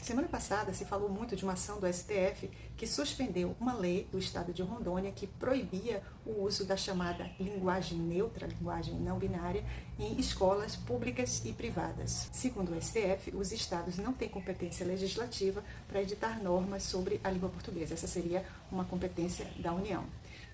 Semana passada se falou muito de uma ação do STF que suspendeu uma lei do estado de Rondônia que proibia o uso da chamada linguagem neutra, linguagem não binária, em escolas públicas e privadas. Segundo o STF, os estados não têm competência legislativa para editar normas sobre a língua portuguesa. Essa seria uma competência da União.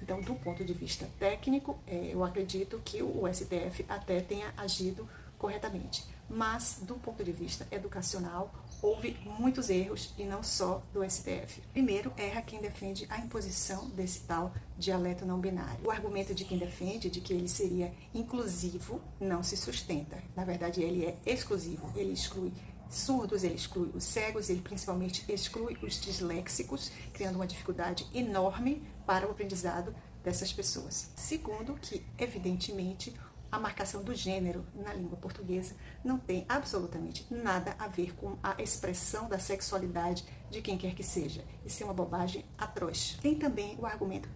Então, do ponto de vista técnico, eu acredito que o STF até tenha agido corretamente. Mas, do ponto de vista educacional, houve muitos erros e não só do STF. Primeiro, erra quem defende a imposição desse tal dialeto não binário. O argumento de quem defende de que ele seria inclusivo não se sustenta. Na verdade, ele é exclusivo, ele exclui surdos, ele exclui os cegos, ele principalmente exclui os disléxicos, criando uma dificuldade enorme para o aprendizado dessas pessoas. Segundo, que evidentemente a marcação do gênero na língua portuguesa não tem absolutamente nada a ver com a expressão da sexualidade de quem quer que seja. Isso é uma bobagem atroz. Tem também o argumento,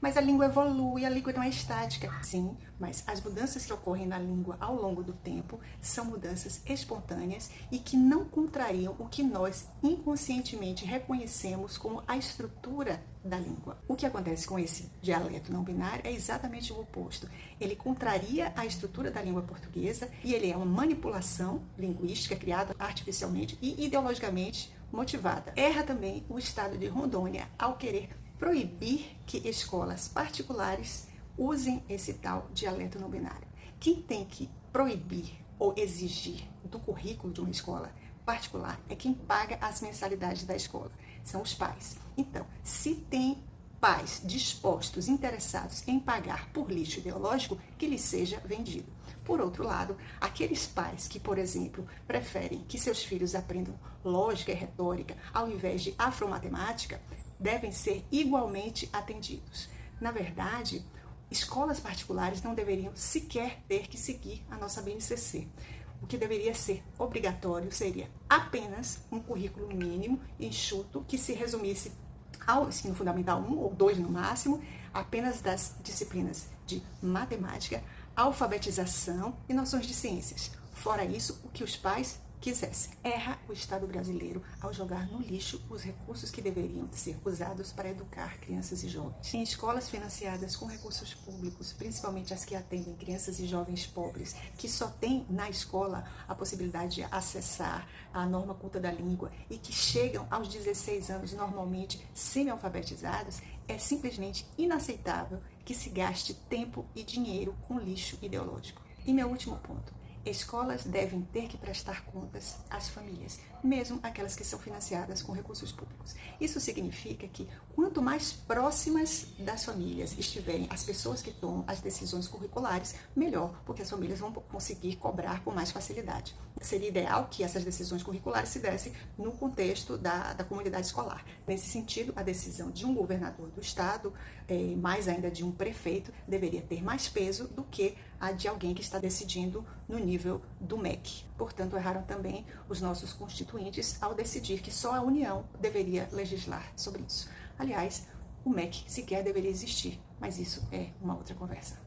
mas a língua evolui, a língua não é estática. Sim, mas as mudanças que ocorrem na língua ao longo do tempo são mudanças espontâneas e que não contrariam o que nós inconscientemente reconhecemos como a estrutura da língua. O que acontece com esse dialeto não binário é exatamente o oposto. Ele contraria a estrutura da língua portuguesa e ele é uma manipulação linguística criada artificialmente e ideologicamente motivada. Erra também o estado de Rondônia ao querer proibir que escolas particulares usem esse tal dialeto não binário. Quem tem que proibir ou exigir do currículo de uma escola particular é quem paga as mensalidades da escola, são os pais. Então, se tem pais dispostos, interessados em pagar por lixo ideológico, que lhe seja vendido. Por outro lado, aqueles pais que, por exemplo, preferem que seus filhos aprendam lógica e retórica ao invés de afromatemática, devem ser igualmente atendidos. Na verdade, escolas particulares não deveriam sequer ter que seguir a nossa BNCC. O que deveria ser obrigatório seria apenas um currículo mínimo, enxuto, que se resumisse ao ensino fundamental 1 ou 2 no máximo, apenas das disciplinas de matemática, alfabetização e noções de ciências. Fora isso, o que os pais quisessem. Erra o Estado brasileiro ao jogar no lixo os recursos que deveriam ser usados para educar crianças e jovens. Em escolas financiadas com recursos públicos, principalmente as que atendem crianças e jovens pobres, que só têm na escola a possibilidade de acessar a norma culta da língua e que chegam aos 16 anos normalmente semi-alfabetizados, é simplesmente inaceitável que se gaste tempo e dinheiro com lixo ideológico. E meu último ponto. Escolas devem ter que prestar contas às famílias, mesmo aquelas que são financiadas com recursos públicos. Isso significa que quanto mais próximas das famílias estiverem as pessoas que tomam as decisões curriculares, melhor, porque as famílias vão conseguir cobrar com mais facilidade. Seria ideal que essas decisões curriculares se dessem no contexto da comunidade escolar. Nesse sentido, a decisão de um governador do estado, mais ainda de um prefeito, deveria ter mais peso do que a de alguém que está decidindo no nível do MEC. Portanto, erraram também os nossos constituintes ao decidir que só a União deveria legislar sobre isso. Aliás, o MEC sequer deveria existir, mas isso é uma outra conversa.